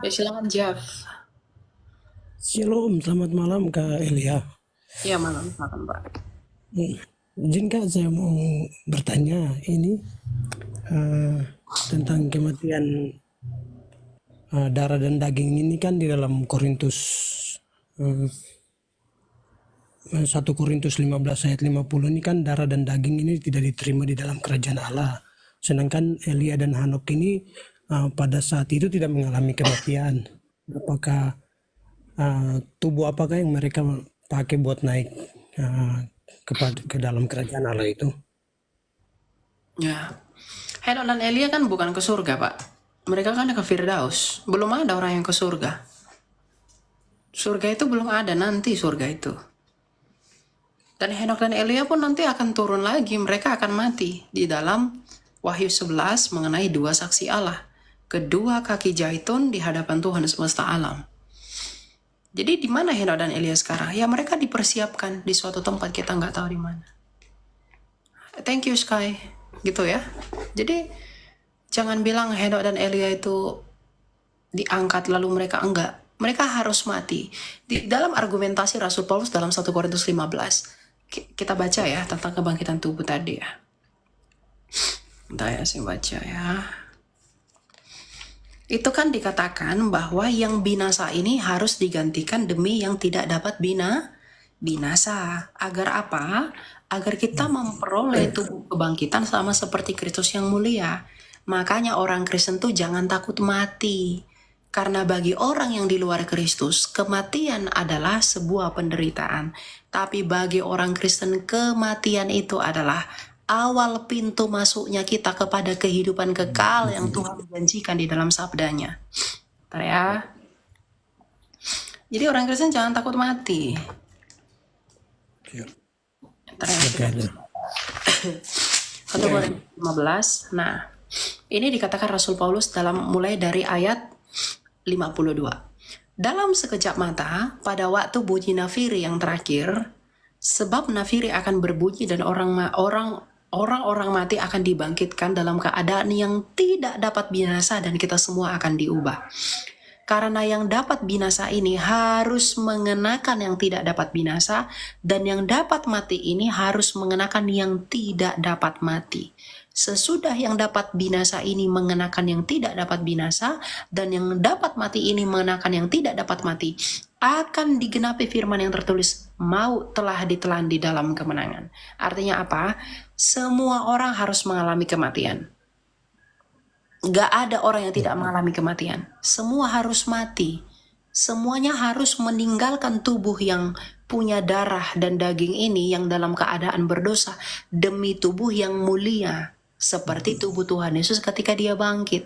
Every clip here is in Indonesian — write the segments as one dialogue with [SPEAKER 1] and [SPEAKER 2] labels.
[SPEAKER 1] Ya silakan Jeff.
[SPEAKER 2] Shalom, selamat malam Kak Elia.
[SPEAKER 1] Ya malam, silakan Pak.
[SPEAKER 2] Izin Kak, saya mau bertanya ini eh, tentang kematian darah dan daging ini kan di dalam Korintus eh, 1 Korintus 15 ayat 50 ini kan darah dan daging ini tidak diterima di dalam kerajaan Allah. Sedangkan Elia dan Hanok ini pada saat itu tidak mengalami kematian. Apakah tubuh apakah yang mereka pakai buat naik ke dalam kerajaan Allah itu?
[SPEAKER 1] Ya. Henok dan Elia kan bukan ke surga, Pak. Mereka kan ke Firdaus. Belum ada orang yang ke surga. Surga itu belum ada, nanti surga itu. Dan Henok dan Elia pun nanti akan turun lagi. Mereka akan mati di dalam Wahyu 11 mengenai dua saksi Allah. Kedua kaki zaitun di hadapan Tuhan semesta alam. Jadi di mana Henok dan Elia sekarang? Ya mereka dipersiapkan di suatu tempat, kita nggak tahu di mana. Thank you Sky. Gitu ya. Jadi jangan bilang Henok dan Elia itu diangkat lalu mereka enggak. Mereka harus mati. Di dalam argumentasi Rasul Paulus dalam 1 Korintus 15, kita baca ya tentang kebangkitan tubuh tadi ya. Bentar ya, saya baca ya. Itu kan dikatakan bahwa yang binasa ini harus digantikan demi yang tidak dapat binasa. Agar apa? Agar kita memperoleh tubuh kebangkitan sama seperti Kristus yang mulia. Makanya orang Kristen tuh jangan takut mati. Karena bagi orang yang di luar Kristus, kematian adalah sebuah penderitaan. Tapi bagi orang Kristen, kematian itu adalah awal pintu masuknya kita kepada kehidupan kekal yang Tuhan janjikan di dalam sabdanya. Bentar ya. Jadi orang Kristen jangan takut mati. Bentar ya, kita 1 Korintus 15. Nah, ini dikatakan Rasul Paulus dalam mulai dari ayat 52. Dalam sekejap mata, pada waktu bunyi nafiri yang terakhir, sebab nafiri akan berbunyi dan orang-orang mati akan dibangkitkan dalam keadaan yang tidak dapat binasa dan kita semua akan diubah. Karena yang dapat binasa ini harus mengenakan yang tidak dapat binasa, dan yang dapat mati ini harus mengenakan yang tidak dapat mati. Sesudah yang dapat binasa ini mengenakan yang tidak dapat binasa, dan yang dapat mati ini mengenakan yang tidak dapat mati, akan digenapi firman yang tertulis, maut telah ditelan di dalam kemenangan. Artinya apa? Semua orang harus mengalami kematian. Gak ada orang yang tidak mengalami kematian. Semua harus mati. Semuanya harus meninggalkan tubuh yang punya darah dan daging ini yang dalam keadaan berdosa demi tubuh yang mulia seperti tubuh Tuhan Yesus ketika dia bangkit.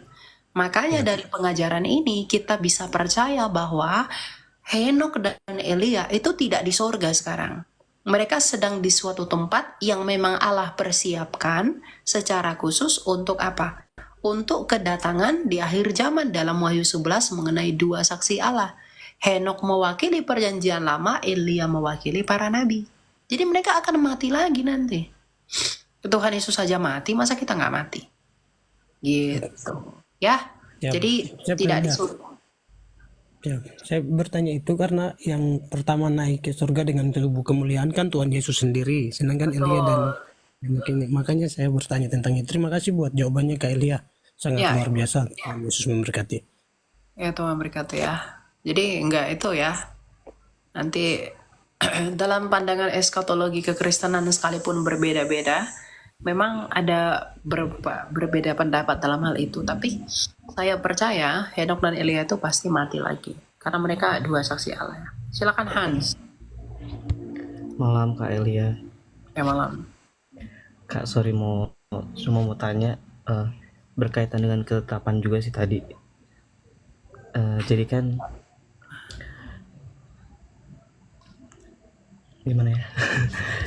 [SPEAKER 1] Makanya dari pengajaran ini kita bisa percaya bahwa Henok dan Elia itu tidak di sorga sekarang. Mereka sedang di suatu tempat yang memang Allah persiapkan secara khusus untuk apa? Untuk kedatangan di akhir zaman dalam Wahyu 11 mengenai dua saksi Allah. Henok mewakili perjanjian lama, Elia mewakili para nabi. Jadi mereka akan mati lagi nanti. Tuhan Yesus saja mati, masa kita nggak mati? Gitu. Ya,
[SPEAKER 2] Ya,
[SPEAKER 1] jadi
[SPEAKER 2] saya
[SPEAKER 1] tidak
[SPEAKER 2] bertanya,
[SPEAKER 1] disuruh.
[SPEAKER 2] ya, saya bertanya itu karena yang pertama naik ke surga dengan tubuh kemuliaan kan Tuhan Yesus sendiri, sedangkan Elia dan
[SPEAKER 1] Betul.
[SPEAKER 2] Henok ini. Makanya saya bertanya tentang itu. Terima kasih buat jawabannya Kak Elia, sangat
[SPEAKER 1] Ya,
[SPEAKER 2] luar biasa. Tuhan Yesus memberkati.
[SPEAKER 1] ya Tuhan berkata ya. Jadi enggak itu ya. Nanti dalam pandangan eskatologi kekristenan sekalipun berbeda-beda, memang ada berbeda pendapat dalam hal itu. Tapi saya percaya Henok dan Elia itu pasti mati lagi. Karena mereka dua saksi Allah. Silakan Hans.
[SPEAKER 3] Malam Kak Elia.
[SPEAKER 1] Ya malam.
[SPEAKER 3] Kak, sorry cuma mau tanya berkaitan dengan ketetapan juga sih tadi. Jadi kan gimana ya?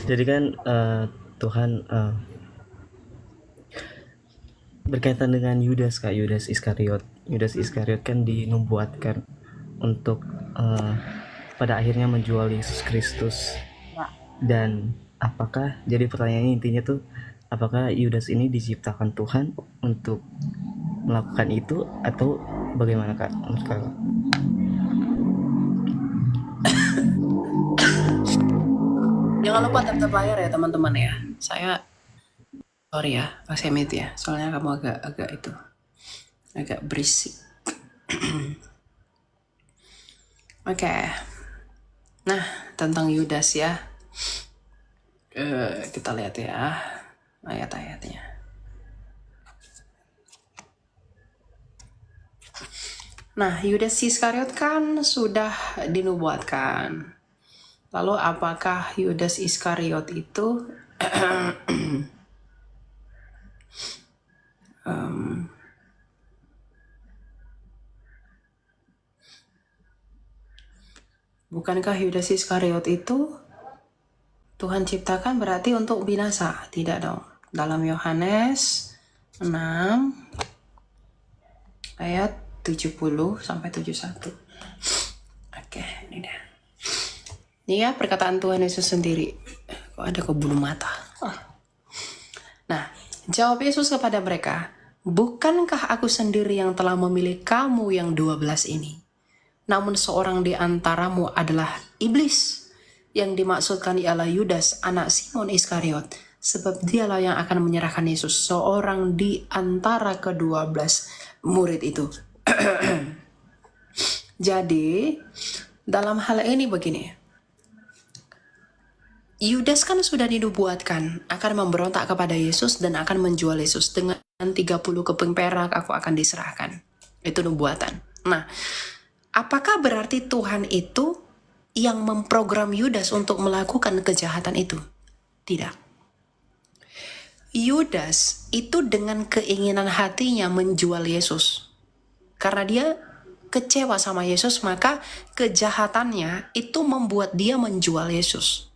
[SPEAKER 3] Jadi kan Tuhan berkaitan dengan Yudas, Kak, Yudas Iskariot. Yudas Iskariot kan dinubuatkan untuk pada akhirnya menjual Yesus Kristus. Dan apakah, jadi pertanyaannya intinya tuh, apakah Yudas ini diciptakan Tuhan untuk melakukan itu, atau bagaimana Kak menurut Kakak?
[SPEAKER 1] Jangan lupa tap layar ya teman-teman ya. Sorry ya, saya mute ya. Soalnya kamu agak berisik. Oke. Nah, tentang Yudas ya. Kita lihat ya ayat-ayatnya. Nah, Yudas Iskariot kan sudah dinubuatkan. Lalu apakah Yudas Iskariot itu bukankah Yudas Iskariot itu Tuhan ciptakan berarti untuk binasa? Tidak dong. Dalam Yohanes 6 ayat 70 sampai 71. Oke, ini dia. Ini ya perkataan Tuhan Yesus sendiri. Kok ada kebulu mata? Nah, jawab Yesus kepada mereka, bukankah aku sendiri yang telah memilih kamu yang 12 ini? Namun seorang di antaramu adalah iblis. Yang dimaksudkan ialah Yudas, anak Simon Iskariot. Sebab dialah yang akan menyerahkan Yesus, seorang di antara ke-12 murid itu. Jadi, dalam hal ini begini. Yudas kan sudah dinubuatkan akan memberontak kepada Yesus dan akan menjual Yesus. Dengan 30 keping perak aku akan diserahkan. Itu nubuatan. Nah, apakah berarti Tuhan itu yang memprogram Yudas untuk melakukan kejahatan itu? Tidak. Yudas itu dengan keinginan hatinya menjual Yesus. Karena dia kecewa sama Yesus, maka kejahatannya itu membuat dia menjual Yesus.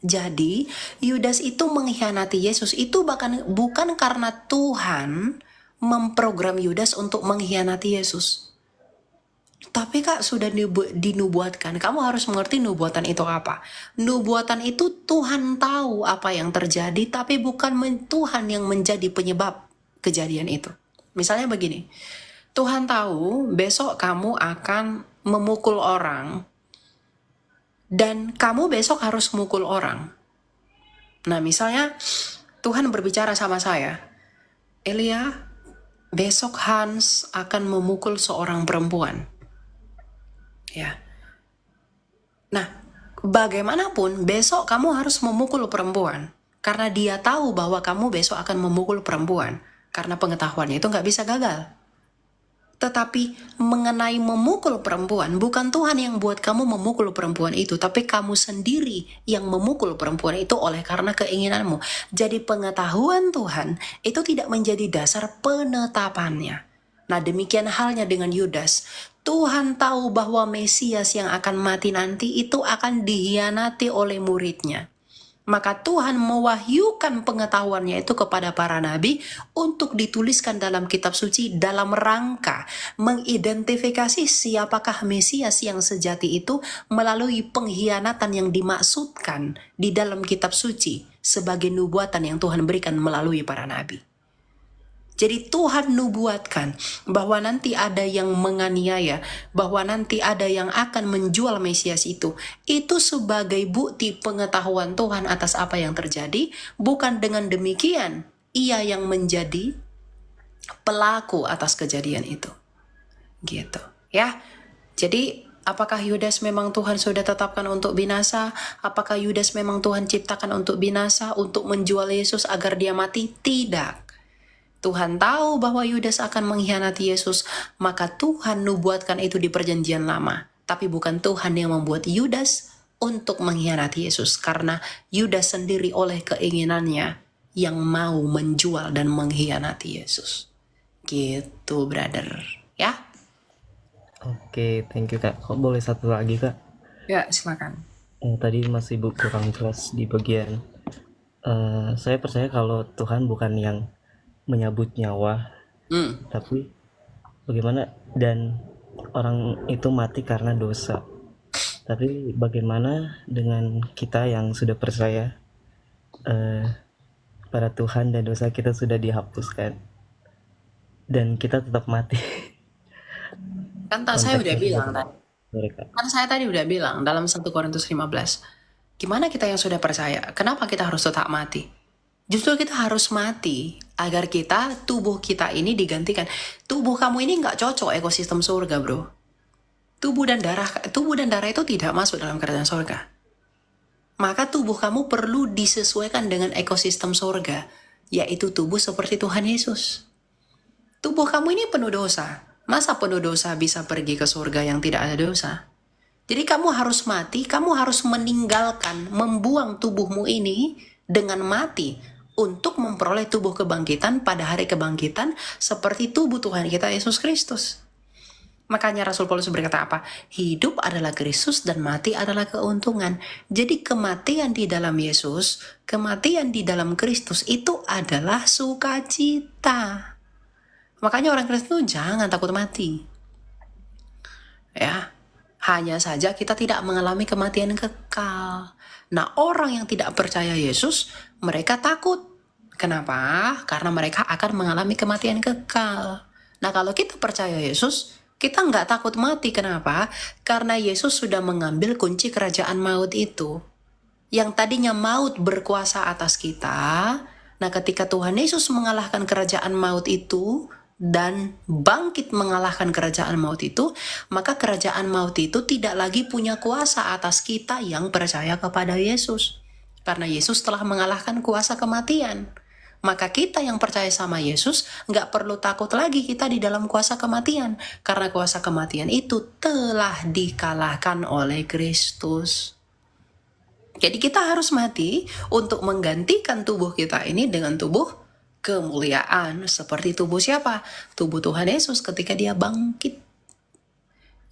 [SPEAKER 1] Jadi, Yudas itu mengkhianati Yesus itu bahkan bukan karena Tuhan memprogram Yudas untuk mengkhianati Yesus. Tapi Kak, sudah dinubuatkan. Kamu harus mengerti nubuatan itu apa. Nubuatan itu Tuhan tahu apa yang terjadi, tapi bukan Tuhan yang menjadi penyebab kejadian itu. Misalnya begini, Tuhan tahu besok kamu akan memukul orang, dan kamu besok harus mukul orang. Nah, misalnya Tuhan berbicara sama saya, Elia, besok Hans akan memukul seorang perempuan. Ya. Nah, bagaimanapun besok kamu harus memukul perempuan. Karena dia tahu bahwa kamu besok akan memukul perempuan. Karena pengetahuannya itu nggak bisa gagal. Tetapi mengenai memukul perempuan, bukan Tuhan yang buat kamu memukul perempuan itu, tapi kamu sendiri yang memukul perempuan itu oleh karena keinginanmu. Jadi pengetahuan Tuhan itu tidak menjadi dasar penetapannya. Nah, demikian halnya dengan Yudas. Tuhan tahu bahwa Mesias yang akan mati nanti itu akan dikhianati oleh muridnya. Maka Tuhan mewahyukan pengetahuannya itu kepada para nabi untuk dituliskan dalam kitab suci dalam rangka mengidentifikasi siapakah Mesias yang sejati itu melalui pengkhianatan yang dimaksudkan di dalam kitab suci sebagai nubuatan yang Tuhan berikan melalui para nabi. Jadi Tuhan nubuatkan bahwa nanti ada yang menganiaya, bahwa nanti ada yang akan menjual Mesias itu sebagai bukti pengetahuan Tuhan atas apa yang terjadi. Bukan dengan demikian ia yang menjadi pelaku atas kejadian itu. Gitu ya. Jadi apakah Yudas memang Tuhan sudah tetapkan untuk binasa? Apakah Yudas memang Tuhan ciptakan untuk binasa, untuk menjual Yesus agar dia mati? Tidak. Tuhan tahu bahwa Yudas akan mengkhianati Yesus, maka Tuhan nubuatkan itu di perjanjian lama. Tapi bukan Tuhan yang membuat Yudas untuk mengkhianati Yesus, karena Yudas sendiri oleh keinginannya yang mau menjual dan mengkhianati Yesus. Gitu, brother. Ya?
[SPEAKER 3] Oke, thank you Kak. Kok boleh satu lagi Kak?
[SPEAKER 1] Ya, silakan.
[SPEAKER 3] Tadi masih kurang jelas di bagian saya percaya kalau Tuhan bukan yang menyabut nyawa, tapi bagaimana dan orang itu mati karena dosa. Tapi bagaimana dengan kita yang sudah percaya pada Tuhan dan dosa kita sudah dihapuskan dan kita tetap mati?
[SPEAKER 1] Saya udah
[SPEAKER 3] konteksnya
[SPEAKER 1] bilang
[SPEAKER 3] seperti
[SPEAKER 1] tadi.
[SPEAKER 3] mereka.
[SPEAKER 1] Kan saya tadi udah bilang dalam 1 Korintus 15. Gimana kita yang sudah percaya? Kenapa kita harus tetap mati? Justru kita harus mati agar tubuh kita ini digantikan. Tubuh kamu ini nggak cocok ekosistem surga, bro. Tubuh dan darah itu tidak masuk dalam kerajaan surga. Maka tubuh kamu perlu disesuaikan dengan ekosistem surga, yaitu tubuh seperti Tuhan Yesus. Tubuh kamu ini penuh dosa. Masa penuh dosa bisa pergi ke surga yang tidak ada dosa? Jadi kamu harus mati, kamu harus meninggalkan, membuang tubuhmu ini dengan mati untuk memperoleh tubuh kebangkitan pada hari kebangkitan seperti tubuh Tuhan kita Yesus Kristus. Makanya Rasul Paulus berkata apa? Hidup adalah Kristus dan mati adalah keuntungan. Jadi kematian di dalam Yesus, kematian di dalam Kristus itu adalah sukacita. Makanya orang Kristen itu jangan takut mati. Ya, hanya saja kita tidak mengalami kematian kekal. Nah, orang yang tidak percaya Yesus, mereka takut. Kenapa? Karena mereka akan mengalami kematian kekal. Nah, kalau kita percaya Yesus, kita nggak takut mati. Kenapa? Karena Yesus sudah mengambil kunci kerajaan maut itu. Yang tadinya maut berkuasa atas kita. Nah, ketika Tuhan Yesus mengalahkan kerajaan maut itu dan bangkit mengalahkan kerajaan maut itu, maka kerajaan maut itu tidak lagi punya kuasa atas kita yang percaya kepada Yesus. Karena Yesus telah mengalahkan kuasa kematian. Maka kita yang percaya sama Yesus nggak perlu takut lagi kita di dalam kuasa kematian. Karena kuasa kematian itu telah dikalahkan oleh Kristus. Jadi kita harus mati untuk menggantikan tubuh kita ini dengan tubuh kemuliaan. Seperti tubuh siapa? Tubuh Tuhan Yesus ketika dia bangkit.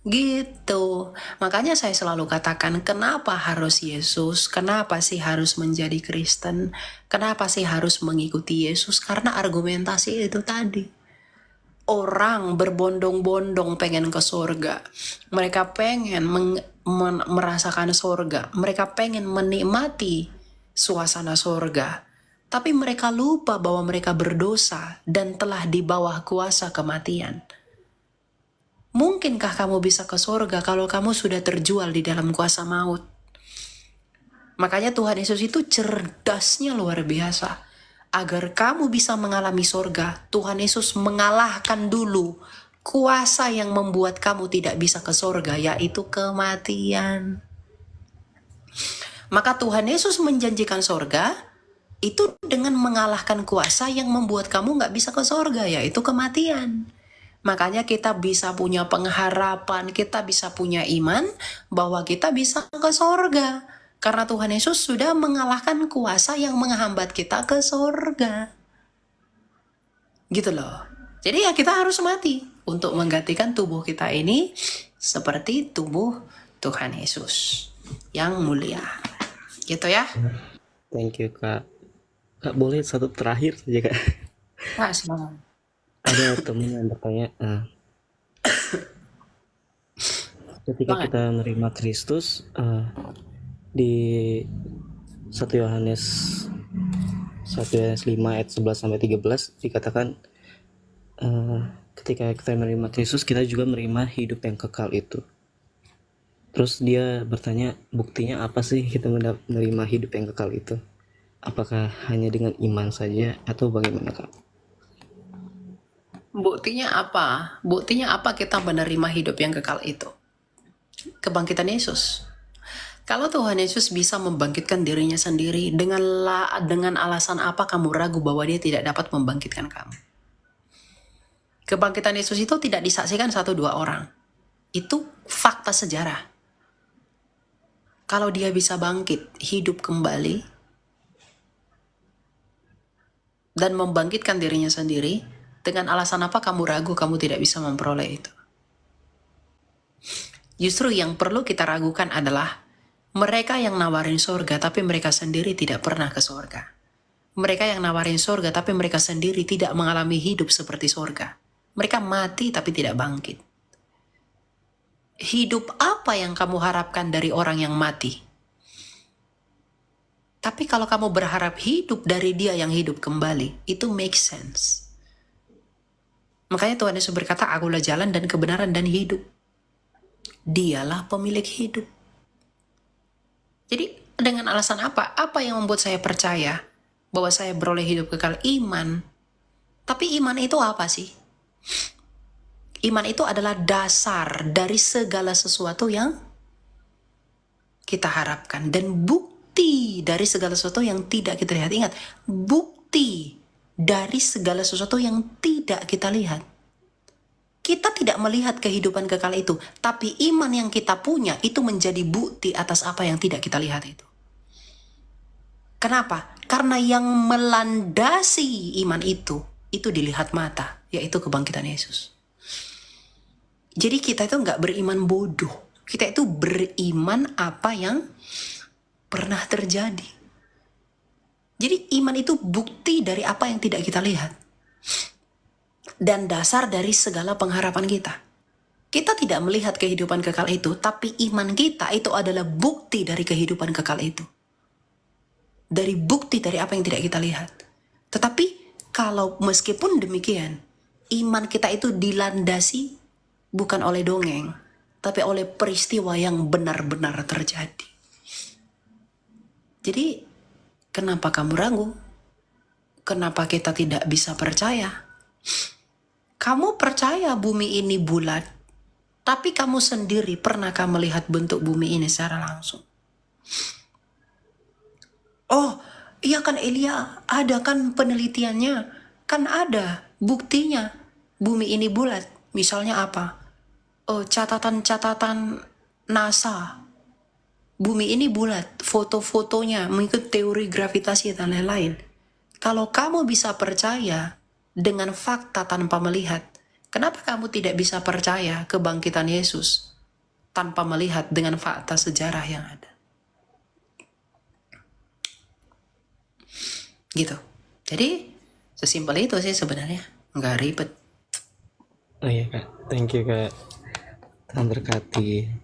[SPEAKER 1] Gitu. Makanya saya selalu katakan, kenapa harus Yesus? Kenapa sih harus menjadi Kristen? Kenapa sih harus mengikuti Yesus? Karena argumentasi itu tadi. Orang berbondong-bondong pengen ke surga. Mereka pengen merasakan surga. Mereka pengen menikmati suasana surga. Tapi mereka lupa bahwa mereka berdosa dan telah di bawah kuasa kematian. Mungkinkah kamu bisa ke surga kalau kamu sudah terjual di dalam kuasa maut? Makanya Tuhan Yesus itu cerdasnya luar biasa. Agar kamu bisa mengalami surga, Tuhan Yesus mengalahkan dulu kuasa yang membuat kamu tidak bisa ke surga, yaitu kematian. Maka Tuhan Yesus menjanjikan surga itu dengan mengalahkan kuasa yang membuat kamu nggak bisa ke surga, yaitu kematian. Makanya kita bisa punya pengharapan, kita bisa punya iman bahwa kita bisa ke surga. Karena Tuhan Yesus sudah mengalahkan kuasa yang menghambat kita ke surga. Gitu loh. Jadi ya kita harus mati untuk menggantikan tubuh kita ini seperti tubuh Tuhan Yesus yang mulia. Gitu ya.
[SPEAKER 3] Thank you, Kak. Kak, boleh satu terakhir saja, Kak?
[SPEAKER 1] Nah, silakan.
[SPEAKER 3] Ada temen yang bertanya, ketika
[SPEAKER 1] Banget.
[SPEAKER 3] kita menerima Kristus, di 1 Yohanes 5 ayat 11 sampai 13 dikatakan, ketika kita menerima Kristus, kita juga menerima hidup yang kekal itu. Terus dia bertanya, buktinya apa sih kita menerima hidup yang kekal itu? Apakah hanya dengan iman saja atau bagaimana, Kak?
[SPEAKER 1] Buktinya apa? Buktinya apa kita menerima hidup yang kekal itu? Kebangkitan Yesus. Kalau Tuhan Yesus bisa membangkitkan dirinya sendiri, dengan alasan apa kamu ragu bahwa dia tidak dapat membangkitkan kamu? Kebangkitan Yesus itu tidak disaksikan 1-2 orang. Itu fakta sejarah. Kalau dia bisa bangkit, hidup kembali, dan membangkitkan dirinya sendiri, dengan alasan apa kamu ragu kamu tidak bisa memperoleh itu? Justru yang perlu kita ragukan adalah mereka yang nawarin surga tapi mereka sendiri tidak pernah ke surga. Mereka yang nawarin surga tapi mereka sendiri tidak mengalami hidup seperti surga. Mereka mati tapi tidak bangkit. Hidup apa yang kamu harapkan dari orang yang mati? Tapi kalau kamu berharap hidup dari dia yang hidup kembali, itu make sense. Makanya Tuhan Yesus berkata, akulah jalan dan kebenaran dan hidup. Dialah pemilik hidup. Jadi dengan alasan apa? Apa yang membuat saya percaya bahwa saya beroleh hidup kekal? Iman. Tapi iman itu apa sih? Iman itu adalah dasar dari segala sesuatu yang kita harapkan. Dan bukti dari segala sesuatu yang tidak kita lihat. Ingat, bukti dari segala sesuatu yang tidak kita lihat. Kita tidak melihat kehidupan kekal itu, tapi iman yang kita punya itu menjadi bukti atas apa yang tidak kita lihat itu. Kenapa? Karena yang melandasi iman itu dilihat mata, yaitu kebangkitan Yesus. Jadi kita itu nggak beriman bodoh. Kita itu beriman apa yang pernah terjadi. Jadi iman itu bukti dari apa yang tidak kita lihat. Dan dasar dari segala pengharapan kita. Kita tidak melihat kehidupan kekal itu, tapi iman kita itu adalah bukti dari kehidupan kekal itu. Dari bukti dari apa yang tidak kita lihat. Tetapi kalau meskipun demikian, iman kita itu dilandasi bukan oleh dongeng, tapi oleh peristiwa yang benar-benar terjadi. Jadi, kenapa kamu ragu? Kenapa kita tidak bisa percaya? Kamu percaya bumi ini bulat, tapi kamu sendiri pernahkah melihat bentuk bumi ini secara langsung? Oh, iya kan Elia, ada kan penelitiannya, kan ada buktinya bumi ini bulat. Misalnya apa? Oh, catatan-catatan NASA, bumi ini bulat, foto-fotonya mengikut teori gravitasi dan lain-lain. Kalau kamu bisa percaya dengan fakta tanpa melihat, kenapa kamu tidak bisa percaya kebangkitan Yesus tanpa melihat dengan fakta sejarah yang ada? Gitu. Jadi sesimpel itu sih sebenarnya, nggak ribet.
[SPEAKER 3] Oh iya Kak, thank you Kak. Tuhan berkati.